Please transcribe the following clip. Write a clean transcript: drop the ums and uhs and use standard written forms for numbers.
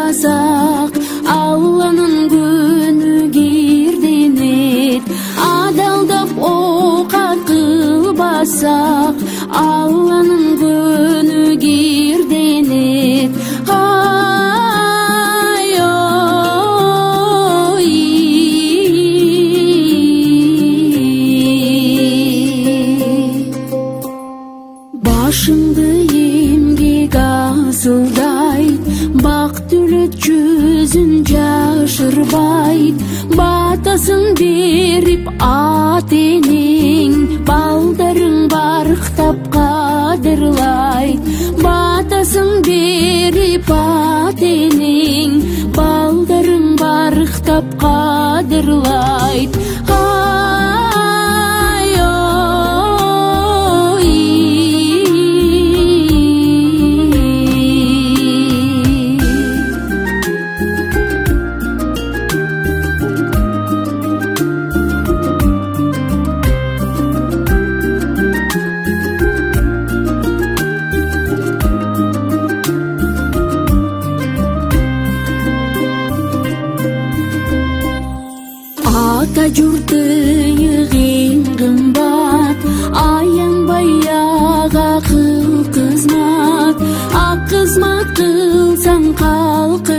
кылбасак, Алланын күнү кирденет. Адалдап оокат кылбасак, Алланын күнү кирденет. Башыңды эмгек асылдайт, бак түлөт жүзүн жашырбайт. Батасын берип ат энең, балдарың барктап кадырлайт. Батасын берип ат энең, балдарың барктап кадырлайт. Ата журты ең кымбат, аянбай ага кыл кызмат. Ак кызмат кылсаң калкы